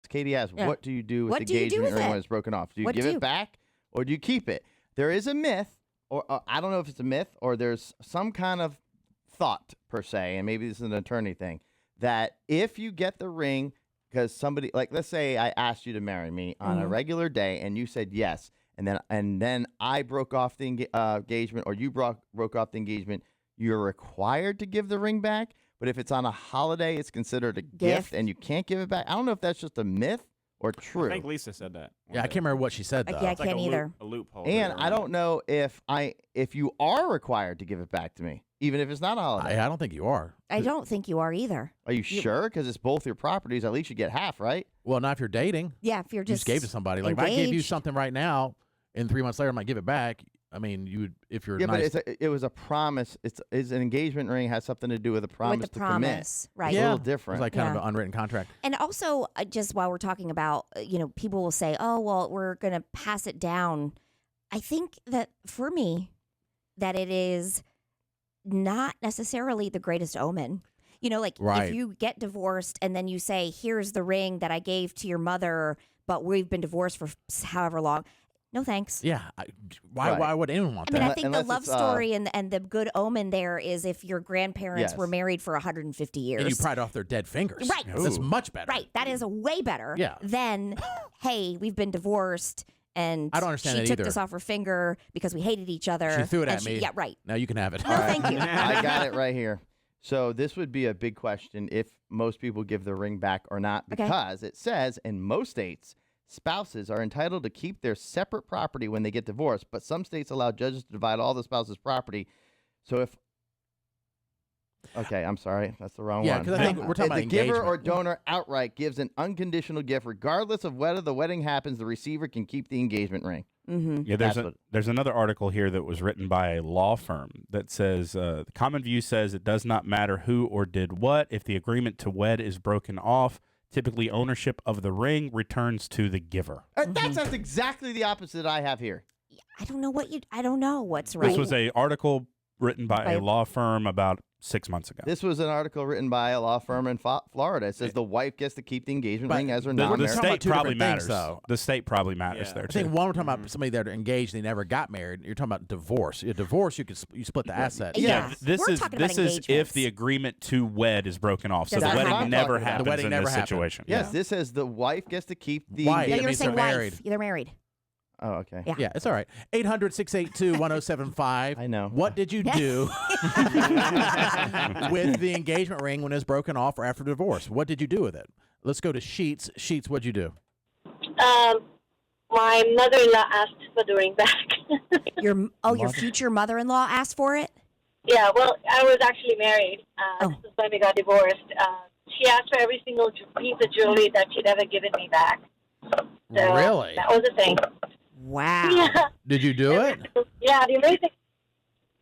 Katie asked, Yeah. what do you do with What the do you do engagement with ring it? when it's broken off? Do you What give do it you- back or do you keep it? There is a myth, or I don't know if it's a myth or there's some kind of thought per se, and maybe this is an attorney thing, that if you get the ring because somebody, like, let's say I asked you to marry me on a regular day and you said yes, and then I broke off the engagement, or you broke off the engagement, you're required to give the ring back. But if it's on a holiday, it's considered a gift and you can't give it back. I don't know if that's just a myth or true. I think Lisa said that. Yeah, I can't remember what she said, though. Yeah, I It's like can't either. A loophole. And there. I don't know if you are required to give it back to me, even if it's not a holiday. I don't think you are. I don't think you are either. Are you sure? Because it's both your properties. At least you get half, right? Well, not if you're dating. Yeah, if you're You just just gave it to somebody. Like, if I give you engaged. something right now, and 3 months later I might give it back, I mean, you would, if you're Yeah, nice. but it was a promise. It's an engagement ring has something to do with a promise with the to commit. promise, right? It's a yeah, little different. It's like kind of Yeah. an unwritten contract. And also, just while we're talking about, people will say, "Oh, well, we're going to pass it down." I think that for me, that it is not necessarily the greatest omen. Like Right. if you get divorced and then you say, "Here's the ring that I gave to your mother, but we've been divorced for however long." No thanks. Yeah. Why would anyone want I mean, that? I think the Unless love it's, story and the good omen there is if your grandparents were Yes. married for 150 years. And you pried off their dead fingers. Right. That's much better. Right. That is way better Yeah. than, hey, we've been divorced and I don't understand she that took either. this off her finger because we hated each other. She threw it and at me. Yeah, right. Now you can have it. No, thank you. I got it right here. So this would be a big question if most people give the ring back or not, Okay. because it says in most states, spouses are entitled to keep their separate property when they get divorced, but some states allow judges to divide all the spouse's property. So if okay, I'm sorry, that's the wrong Yeah, one. 'cause I think we're talking If about the giver or engagement. donor outright gives an unconditional gift, regardless of whether the wedding happens, the receiver can keep the engagement ring. Mm-hmm. Yeah, That's there's another article here that was written by a law firm that says the common view says it does not matter who or did what if the agreement to wed is broken off. Typically, ownership of the ring returns to the giver. That's exactly the opposite I have here. I don't know what's right. This was a article written by a law firm about 6 months ago. This was an article written by a law firm in Florida. It says the wife gets to keep the engagement But ring as her the non-marriage. talking about state two probably different things, matters. though. The state probably matters there I too. think one, we're talking about somebody that are engaged, they never got married. You're talking about divorce. A divorce, you split the assets. Yeah. This We're is talking about this is if engagements. the agreement to wed is broken off. So Does the that wedding happen? never The happens wedding in never this happened. situation. Yes, Yeah. this says the wife gets to keep the Wife. Yeah, That you were means saying they're wife. married. They're married. Oh, okay. Yeah. Yeah, it's all right. 800-682-1075. I know. What did you do with the engagement ring when it was broken off or after divorce? What did you do with it? Let's go to Sheets. Sheets, what'd you do? My mother-in-law asked for the ring back. Your future mother-in-law asked for it? Yeah, well, I was actually married. Oh. This is when we got divorced. She asked for every single piece of jewelry that she'd ever given me back. So Really? that was the thing. Wow. Yeah, Did you do it? yeah. The amazing.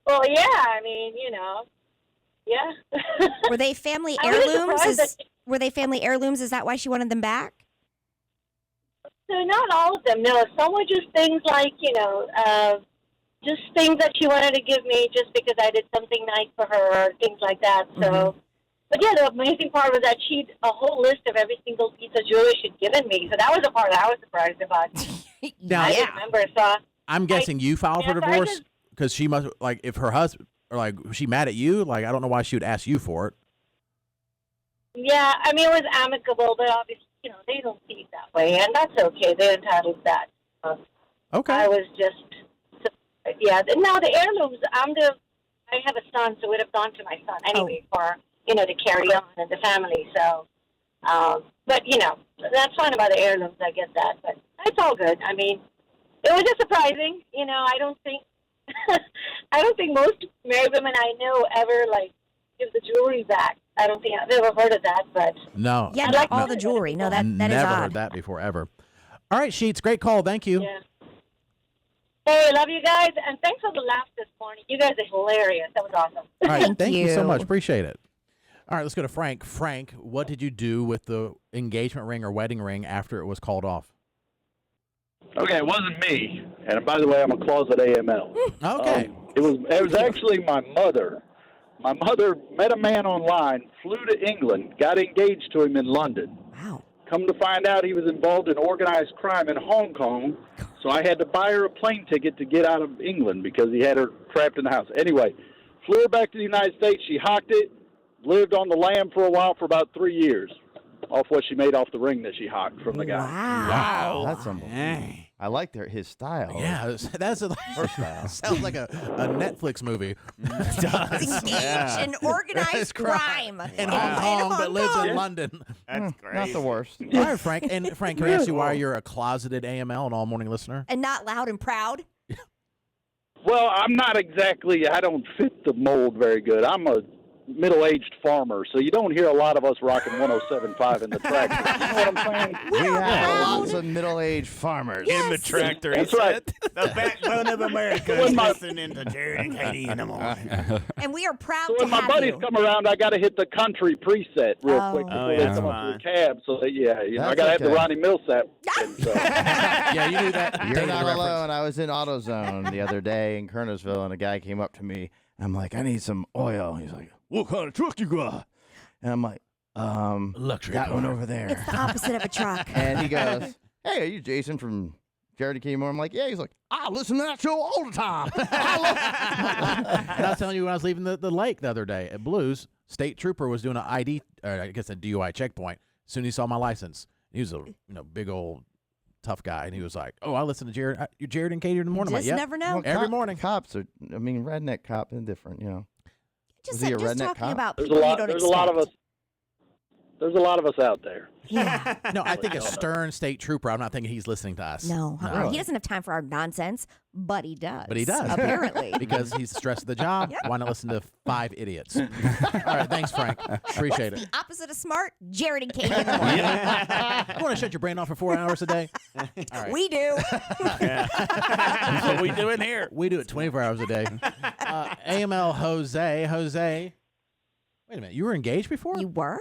Well, yeah. I mean, yeah. Were they family I was heirlooms? surprised that- Were they family heirlooms? Is that why she wanted them back? So not all of them. No, some were just things like just things that she wanted to give me just because I did something nice for her or things like that. So, but yeah, the amazing part was that she'd a whole list of every single piece of jewelry she'd given me. So that was the part I was surprised about. Now, I didn't remember. So I'm guessing you filed for yeah, so I divorce just- because she must, like, if her husband, or like, was she mad at you? Like, I don't know why she would ask you for it. yeah, I mean it was amicable, but obviously they don't see it that way, and that's okay. They're entitled to that. Okay. I was just yeah. Now the heirlooms. I have a son, so it would have gone to my son anyway for to carry on in the family. So, but that's fine about the heirlooms. I get that, but it's all good. I mean, it was just surprising. I don't think most married women I know ever give the jewelry back. I don't think I've ever heard of that, but No. Yeah, I'd not like all to- the jewelry. No, that is Never odd. heard that before, ever. All right, Sheets, great call. Thank you. yeah. Hey, love you guys, and thanks for the laugh this morning. You guys are hilarious. That was awesome. All right, Thank thank you so you. much. Appreciate it. All right, let's go to Frank. Frank, what did you do with the engagement ring or wedding ring after it was called off? Okay, it wasn't me. And by the way, I'm a closet AML. Okay. It was actually my mother. My mother met a man online, flew to England, got engaged to him in London. Wow. Come to find out, he was involved in organized crime in Hong Kong, so I had to buy her a plane ticket to get out of England because he had her trapped in the house. Anyway, flew her back to the United States. She hocked it, lived on the lam for a while for about 3 years off what she made off the ring that she hocked from the guy. Wow. That's unbelievable. I like his style. Yeah, that's a style. sounds like a Netflix movie. It does. Engaged in organized crime. In Hong Kong, but lives in London. That's Not the worst. All right, Frank. And Frank, can I ask you why you're a closeted AML and all morning listener? And not loud and proud. Well, I'm not exactly, I don't fit the mold very good. I'm a middle-aged farmer, so you don't hear a lot of us rocking 107.5 in the tractor. You know what I'm saying? We are have proud. lots of middle-aged farmers. Yes. In the tractor. That's he right. said. The backbone of America is listening to Jared and Katie in the morning. And we are proud So to when my have buddies you. come around, I got to hit the country preset real Oh. quick before Oh, they yeah, come that's up to the cab. So that, I That's got to have the okay. Ronnie Millsap. And so, Yeah, you knew that. You're dated not reference. alone. I was in AutoZone the other day in Kernersville, and a guy came up to me. I'm like, I need some oil. He's like, what kind of truck you got? And I'm like, Luxury that one car. over there. It's the opposite of a truck. And he goes, hey, are you Jason from Jared and Katie Moore? I'm like, yeah. He's like, I listen to that show all the time. And I was telling you when I was leaving the lake the other day at Blues, state trooper was doing an ID, or I guess a DUI checkpoint. As soon as he saw my license, he was a big old tough guy, and he was like, "Oh, I listen to Jared. You're Jared and Katie in the morning." I'm Just like, yep. never know. Well, Every morning. Cops are, redneck cop and different, Just, Was he a just redneck talking cop? about there's people a you lot. don't There's expect. a lot of us. There's a lot of us out there. Yeah. No, I think a stern state trooper. I'm not thinking he's listening to us. No, Really? he doesn't have time for our nonsense, but he does. But he does. Apparently. because he's stressed at the job. Why not listen to 5 idiots? All right, thanks, Frank. Appreciate it. The opposite of smart, Jared and Katie in the morning. You want to shut your brain off for 4 hours a day? All right. We do. That's what we doing here. We do it 24 hours a day. AML Jose. Wait a minute. You were engaged before? You were?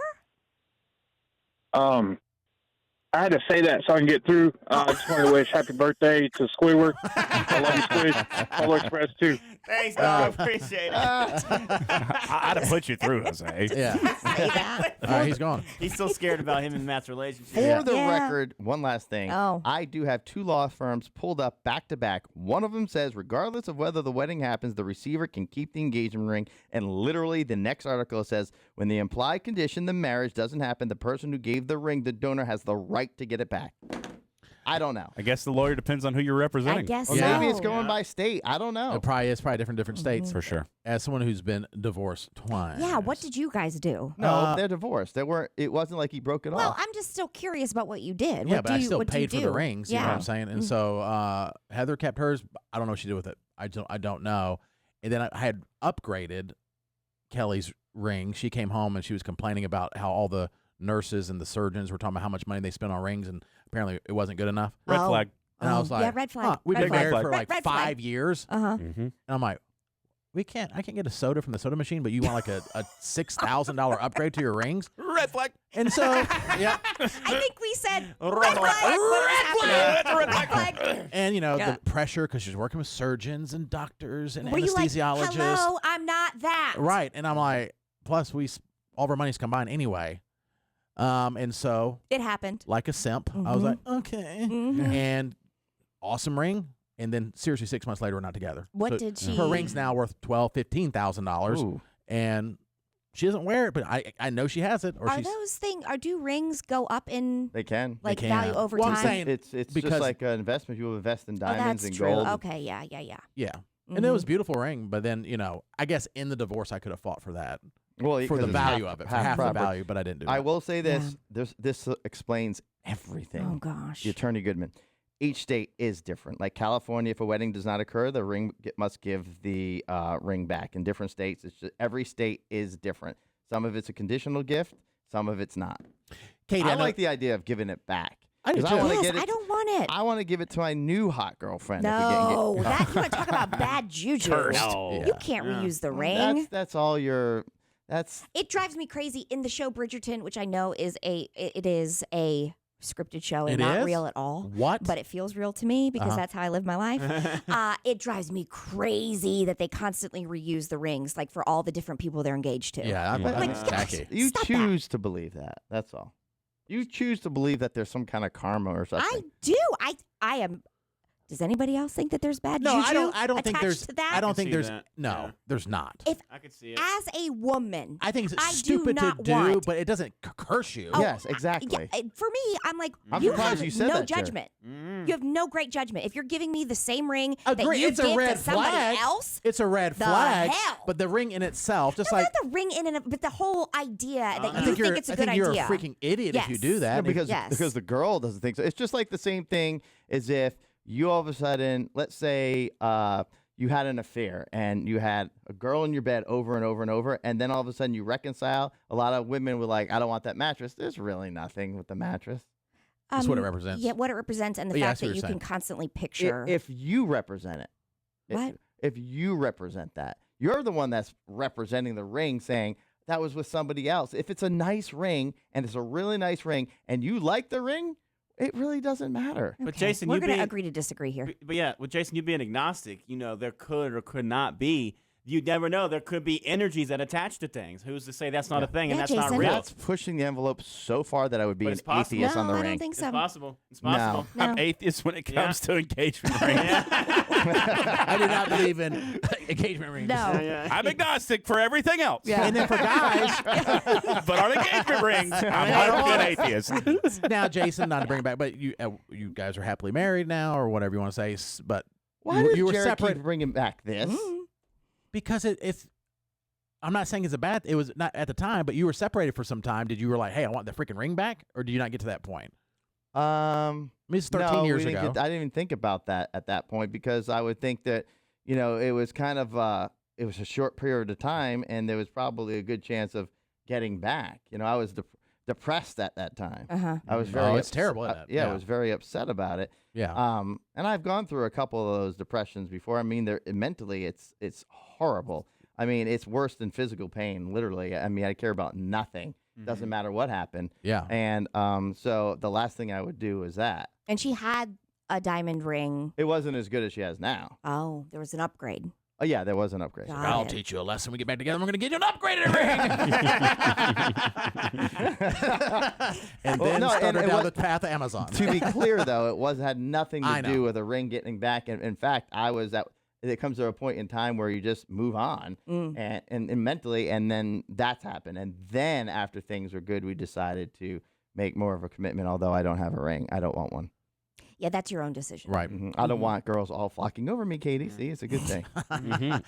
I had to say that so I can get through. I just wanted to wish happy birthday to Squidward. I love you, Squid. Polar Express, too. Thanks, dog. Appreciate it. I'd have put you through, Jose. Yeah. Say that. All right, he's gone. He's still scared about him and Matt's relationship. For the Yeah. record, one last thing. Oh. I do have 2 law firms pulled up back to back. One of them says, regardless of whether the wedding happens, the receiver can keep the engagement ring. And literally, the next article says, when the implied condition, the marriage doesn't happen, the person who gave the ring, the donor, has the right to get it back. I don't know. I guess the lawyer depends on who you're representing. I guess Or so. maybe it's going by state. I don't know. It probably is different states. For sure. As someone who's been divorced twice. Yeah, what did you guys do? No, they're divorced. They weren't. It wasn't like he broke it Well, off. I'm just still curious about what you did. Yeah, what but do I you, still what do you paid for the do? rings. Yeah. You know what I'm saying? And so Heather kept hers. I don't know what she did with it. I don't know. And then I had upgraded Kelly's ring. She came home and she was complaining about how all the nurses and the surgeons were talking about how much money they spent on rings, and apparently it wasn't good enough. Red Oh. flag. And I was yeah, like, red flag. huh, we've Red been flag. married for like Red flag. 5 years. Uh-huh. Mm-hmm. And I'm like, I can't get a soda from the soda machine, but you want like a $6,000 upgrade to your rings? Red flag. And so, yeah. I think we said Red red flag. flag. Red Red flag. And, Yeah. the pressure because she's working with surgeons and doctors and Were you like, anesthesiologists. hello, I'm not that. Right. And I'm like, plus all of our money's combined anyway. And so, It happened. like a simp, I was like, okay. Mhm. And awesome ring. And then seriously, 6 months later, we're not together. What So did she? Her ring's now worth $12,000-$15,000. Ooh. And she doesn't wear it, but I know she has it. Or Are she's those things? Do rings go up in They can. like can. value over Well, I'm time? saying- It's because- just like an investment. People invest in Oh, diamonds that's and true. gold. Okay, yeah. yeah. And it was a beautiful ring, but then I guess in the divorce I could have fought for that, Well, for 'cause the it's value half- of it, for half the property. value, but I didn't do I that. will say this. This explains everything. Oh gosh. The Attorney Goodman. Each state is different. Like California, if a wedding does not occur, the ring must give the ring back. In different states, it's just every state is different. Some of it's a conditional gift, some of it's not. Katie, I know- like the idea of giving it back. I do 'Cause too. wanna Yes, get it- I don't want it. I want to give it to my new hot girlfriend. if we No, get that you want to talk about bad juju? No. You can't reuse the ring. That's all your. That's It drives me crazy in the show Bridgerton, which I know is it is a scripted show and It not is? real at all. What? But it feels real to me because that's how I live my life. It drives me crazy that they constantly reuse the rings, like for all the different people they're engaged to. yeah, Like, that's tacky. you Stop that. choose to believe that. That's all. You choose to believe that there's some kind of karma or something. I do. I am. Does anybody else think that there's bad No, juju I don't think attached there's. to that? I don't I think see there's. that. No, Yeah. there's not. If I could see it. as a woman, I think I it's do stupid to not do, want- but it doesn't curse you. Oh, Yes, exactly. Yeah, for me, I'm like, I'm you surprised have you said no that, Jared. judgment. Mm. You have no great judgment. If you're giving me the same ring that Agree, you it's a give red to somebody flag. else, It's a red The flag. hell? But the ring in itself, just no, like not the ring in and of, but the whole idea that I you think you're. think it's a I good think you're idea. a freaking idiot if you Yes. do that. No, because Yes. the girl doesn't think so. It's just like the same thing as if you all of a sudden, let's say, you had an affair and you had a girl in your bed over and over and over, and then all of a sudden you reconcile. A lot of women were like, "I don't want that mattress." There's really nothing with the mattress. That's what it represents. Yeah, what it represents, and the Oh, yeah, I fact see that what you you're can saying. constantly picture. If you represent it, What? If you represent that, you're the one that's representing the ring, saying that was with somebody else. If it's a nice ring and it's a really nice ring, and you like the ring, it really doesn't matter. But Okay, Jason, we're you going to being- agree to disagree here. But yeah, with Jason, you being agnostic, there could or could not be. You never know. There could be energies that attach to things. Who's to say that's not a thing and Yeah, that's not Jason. real? That's pushing the envelope so far that I would be But an it's possible. atheist no, on the I ring. don't think It's so. possible. It's No. possible. No. I'm atheist when it Yeah. comes to engagement rings. I do not believe in engagement rings. No. I'm agnostic for everything else. Yeah. And then for guys, But on engagement rings, I'm 100% atheist. now Jason, not to bring it back, but you guys are happily married now, or whatever you want to say. But Why you, did you were Jared separated keep bringing back this? because it's. I'm not saying it's a bad. It was not at the time, but you were separated for some time. Did you were like, hey, I want the freaking ring back, or do you not get to that point? I mean, it's 13 no, years we didn't ago. I didn't even think about that at that point because I would think that, it was kind of it was a short period of time and there was probably a good chance of getting back. I was depressed at that time. Uh-huh. I was very it's terrible, isn't it? I was very upset about it. Yeah. And I've gone through a couple of those depressions before. I mean, mentally it's horrible. I mean, it's worse than physical pain, literally. I mean, I care about nothing. Doesn't matter what happened. Yeah. And so the last thing I would do is that. And she had a diamond ring. It wasn't as good as she has now. Oh, there was an upgrade. Oh, yeah, there was an upgrade. Got I'll it. teach you a lesson. We get back together. We're going to get you an upgraded ring. And Well, then no, started and down what- the path of Amazon. To be clear, though, had nothing I to know. do with a ring getting back. And in fact, it comes to a point in time where you just move on and mentally, and then that's happened. And then after things were good, we decided to make more of a commitment, although I don't have a ring. I don't want one. Yeah, that's your own decision. Right. I don't want girls all flocking over me, Katie. See, it's a good thing.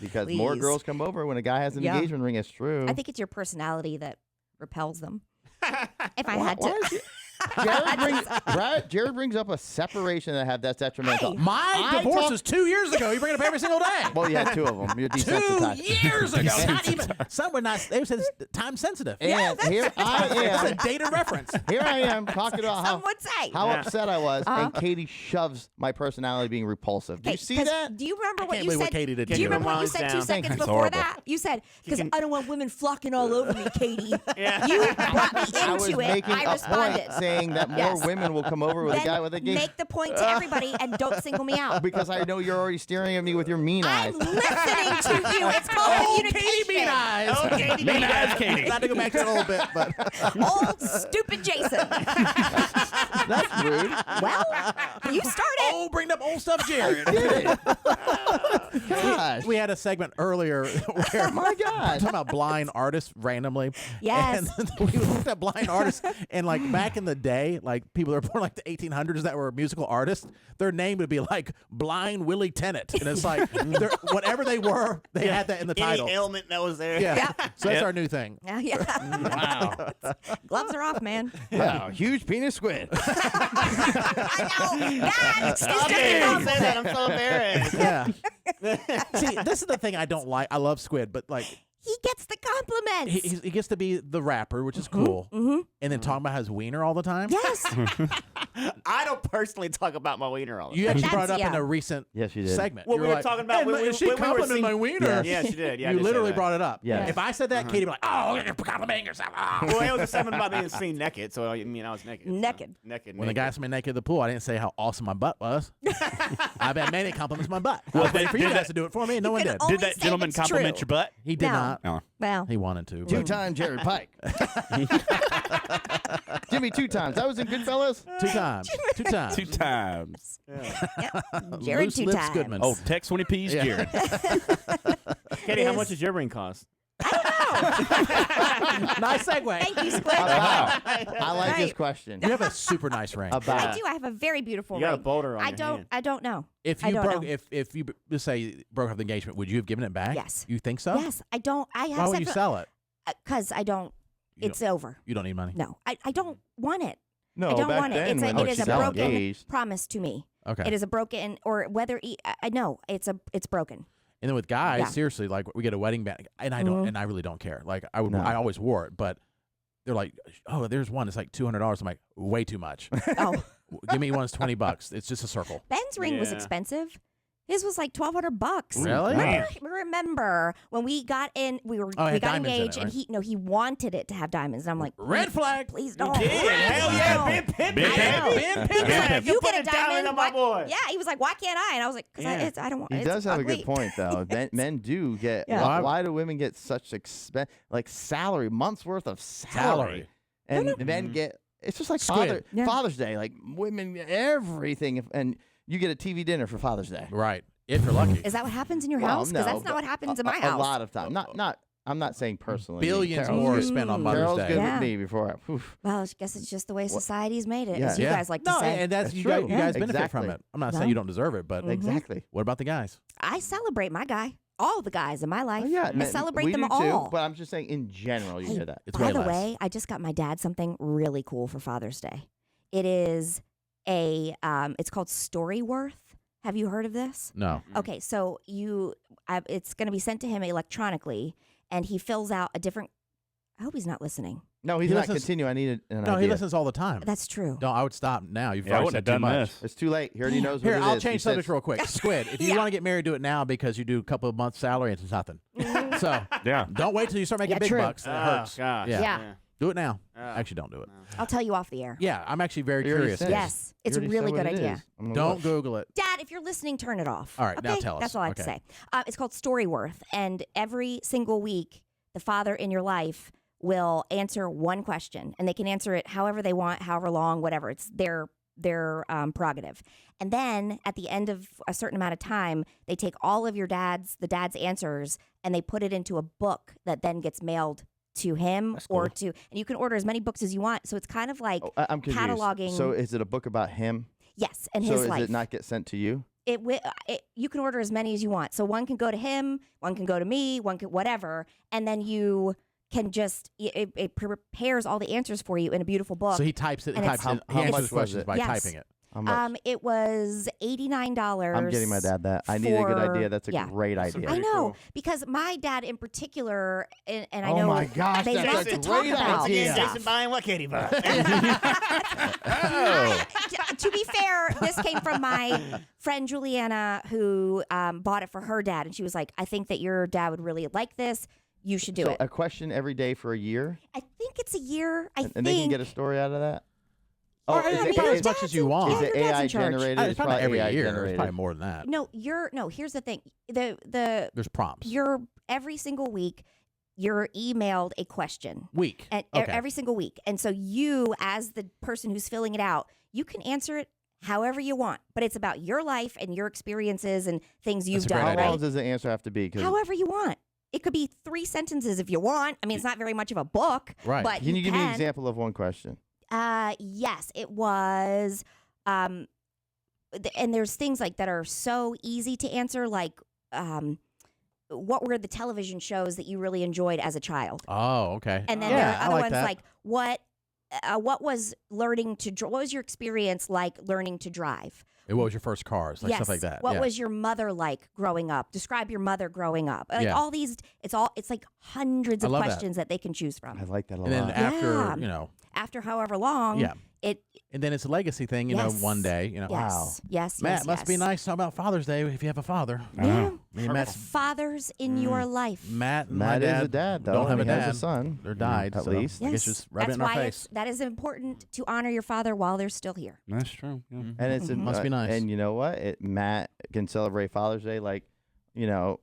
Because more Please. girls come over when a guy has an Yeah. engagement ring. It's true. I think it's your personality that repels them. If I had to. Jared brings up a separation that that's detrimental. Hey. My I divorce talk- was 2 years ago. You bring it up every single day. Well, yeah, two of them. You're 2 desensitized. years ago. Not even. Some were not. They said it's time sensitive. And here I It's a am. dated reference. Here I am talking about Some would say. how Yeah. upset I was, and Katie shoves my personality being repulsive. Do you Okay, see 'cause that? Do you remember I what can't you believe said? what Katie did to Do you you. remember what you Miles said down. 2 seconds It's before horrible. that? You said, because can- I don't want women flocking all over me, Katie. Yeah. You brought me I was into it. making I a responded. point saying that more Yes. women will come over with a Then guy with a game. make the point to everybody and don't single me out. Because I know you're already staring at me with your mean eyes. I'm listening to you. It's called Oh, communication. Katie Mean Eyes. Oh, Katie Mean Mean eyes, Eyes. Katie. Not to go back to it a little bit, but Old stupid Jason. That's rude. Well, you started. bring up old stuff, Jared. Gosh. We had a segment earlier where My God. talking about blind artists randomly. Yes. And we looked at blind artists, and like back in the day, like people that were born like the 1800s that were musical artists, their name would be like Blind Willie Tennant, and it's like whatever they were, they had that in the title. Any ailment that was there. Yeah. So that's Yep. our new thing. Yeah, yeah. Wow. Gloves are off, man. Wow. Huge penis squid. I know. God, Stop stop it. Don't it. say that. I'm so embarrassed. Yeah. See, this is the thing I don't like. I love Squid, but like He gets the compliments. he gets to be the rapper, which is cool, and then talking about his wiener all the time. Yes. I don't personally talk about my wiener all the time. You actually that's- brought it up in yeah. a recent Yes, you did. segment. Well, You we were were like, talking about "And when we- she when we were complimented my sing- wiener. Yeah, she did. Yeah, I you did say literally that. brought it up. Yes. If I said that, Katie would be like, "Oh, you're complimenting yourself." Oh. Well, it was something about being seen naked, so I mean, I was naked. so- Naked. Naked. When the guy asked me naked at the pool, I didn't say how awesome my butt was. I've had many compliments my butt. I was waiting for you did guys that- to do it for me, and no one can did. only Did that say gentleman it's compliment true. your butt? He did No. not. Well, He wanted to. but- 2-time Jared Pike. Jimmy 2 times. That was in Goodfellas. 2 times. 2 times. 2 times. Jared Loose 2 lips times. Goodman. Oh, text when he pees, Yeah. Jared. Katie, how much does your ring cost? Nice segue. Thank you, Squid. I like this Right. question. You have a super nice ring. About I do. I have a very beautiful You got a ring. boulder on I your don't. hand. I don't know. If I you don't broke, know. if you just say broke off the engagement, would you have given it back? Yes. You think so? Yes, I don't. I have. Why would you sell it? Because I don't. You It's over. You don't need money. No, I don't want it. No, I don't back want it. then It's when it is a she's all broken engaged. promise to me. Okay. It is a broken, or whether I know it's broken. And then with guys, Yeah. seriously, like we get a wedding band, and I don't, and I really don't care. Like I would, No. I always wore it, but they're like, oh, there's one. It's like $200. I'm like, way too much. Oh, Give me one that's $20. It's just a circle. Ben's ring was Yeah. expensive. His was like $1,200. Really? Remember when we got in? We Oh, it got had diamonds in it, engaged, and he wanted it to have diamonds, and I'm like, Red flag. please don't. Did. Hell yeah, No. Ben Pimpin'. Ben Pimpin'. Ben Ben Pimpin'. You put get a a diamond diamond on my boy. Yeah, he was like, why can't I? And I was like, because Yeah. I don't want. He it's does have a ugly. good point, though. Men do get. Yeah. Why do women get such salary, months worth of salary, and the men get? It's just like Squid. Yeah. Father's Day. Like women get everything, and you get a TV dinner for Father's Day. Right. If you're lucky. Is that what happens in your Well, house? Because no, that's not but what happens in a- my house. A lot of time. Not. I'm not saying personally. Billions Carol's more good. spent on Mother's Carol's Day. good Yeah. with me before. Oof. Well, I guess it's just the way society's made it, Yeah. as you guys like to No, say. and that's That's you true. guys, you Yeah, guys benefit from exactly. it. I'm not No. saying you don't deserve it, but Exactly. what about the guys? I celebrate my guy, all the guys in my life. Oh, yeah, I men- celebrate we them do all. Too, but I'm just saying, in general, you Hey, hear that. It's By way the less. way, I just got my dad something really cool for Father's Day. It is it's called Storyworth. Have you heard of this? No. Okay, so it's going to be sent to him electronically, and he fills out a different. I hope he's not listening. No, he's He not listens- continue. I need an No, idea. he listens all the time. That's true. No, I would stop now. You've Yeah, I already wouldn't said have too done much. this. It's too late. He already knows what Here, it I'll is. He change said- subject real quick. Squid, if you Yeah. want to get married, do it now because you do a couple of months' salary and it's nothing. So Yeah. don't wait till you start making Yeah, big true. bucks. That Oh, hurts. gosh. Yeah. Yeah. Do it now. Oh. Actually, don't do it. I'll tell you off the air. Yeah, I'm actually very He already curious. said. Yes, He it's a already really said what good it idea. is. I'm gonna Don't look. Google it. Dad, if you're listening, turn it off. All right, okay? now tell us. That's all I have to Okay. say. It's called Storyworth, and every single week, the father in your life will answer one question, and they can answer it however they want, however long, whatever. It's their prerogative. And then at the end of a certain amount of time, they take all of the dad's answers, and they put it into a book that then gets mailed to him That's or cool. to, and you can order as many books as you want. So it's kind of like, Oh, I'm confused. cataloging- So is it a book about him? yes, and so his is life. it not get sent to you? You can order as many as you want. So one can go to him, one can go to me, one can whatever, and then you can just it prepares all the answers for you in a beautiful book. So he types it. He And types it's- it. He How answers much was questions it? by Yes. typing it. How much? It was $89. I'm getting my dad that. I need a good for- idea. That's a yeah. great That's a idea. I Pretty know cool. because my dad in particular, and I Oh know my gosh, they that's love a to talk great about idea. stuff. Jason buying what Katie bought. To be fair, this came from my friend Juliana, who bought it for her dad, and she was like, "I think that your dad would really like this. You should do So it." a question every day for a year, I think it's a year. I and think they can get a story out of that. Or is I mean, it, probably is, as much as dad's you in- want. is it your dad's AI in charge. generated? It's probably every AI year. It's generated. probably more than that. No, here's the thing. The There's prompts. you're every single week you're emailed a question. Week. And Okay. every single week. And so you as the person who's filling it out, you can answer it however you want, but it's about your life and your experiences and things you've a great done, How idea. long right? does the answer have to be? 'Cause However you want. It could be 3 sentences if you want. I mean, it's not very much of a book, Right. but can you give me an can. example of one question? Yes, it was. And there's things like that are so easy to answer, like what were the television shows that you really enjoyed as a child? Oh, okay. And then yeah, there are I other like ones that. like what was learning to what was your experience like learning to drive? What was your first cars? Like yes. stuff like that. What yeah. was your mother like growing up? Describe your mother growing up. Like Yeah. all these, it's like hundreds I of love that. questions that they can choose from. I like that a And then lot. after, Yeah. After however long, yeah. it And then it's a legacy thing, Yes. one day, yes, Wow. yes, Matt, yes, must be yes. nice talking about Father's Day if you have a father. Yeah. I mean, Matt's, Fathers in your life. Matt and Matt my is dad a dad, though. don't have a He has dad. a son. They're died, at so least. I Yes, guess just rub it that's in our why face. that is important to honor your father while they're still here. That's true. Yeah. And it's Must be nice. And you know what? Matt can celebrate Father's Day like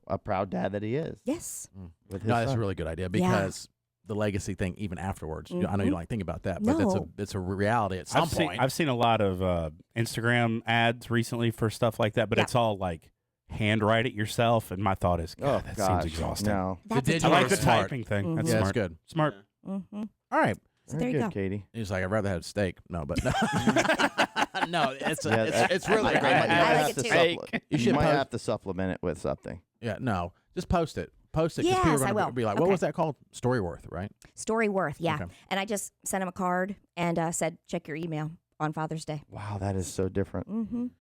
a proud dad that he is. Yes. With his No, that's a son. really good idea because the legacy thing, even afterwards. I know you Mhm. don't like think about that, but No. it's a reality at some point. I've seen a lot of Instagram ads recently for stuff like that, but Yeah. it's all like handwrite it yourself. And my thought is, God, that gosh, seems exhausting. No. That's digital I like the is smart. typing thing. That's Mhm. yeah, smart. it's good. Smart. Mm-hmm. All right. So Very there you good, go. Katie. He's like, I'd rather have steak. No, but no. No, it's really I- a great I- idea. I I like have it to too. supple- You should might post- have to supplement it with something. Yeah, no. Just post it. Post it because Yes, people are I going to will. be like, what Okay. was that called? Storyworth, right? Storyworth, yeah. Okay. And I just sent him a card and said, check your email on Father's Day. Wow, that is so different. Mm-hmm.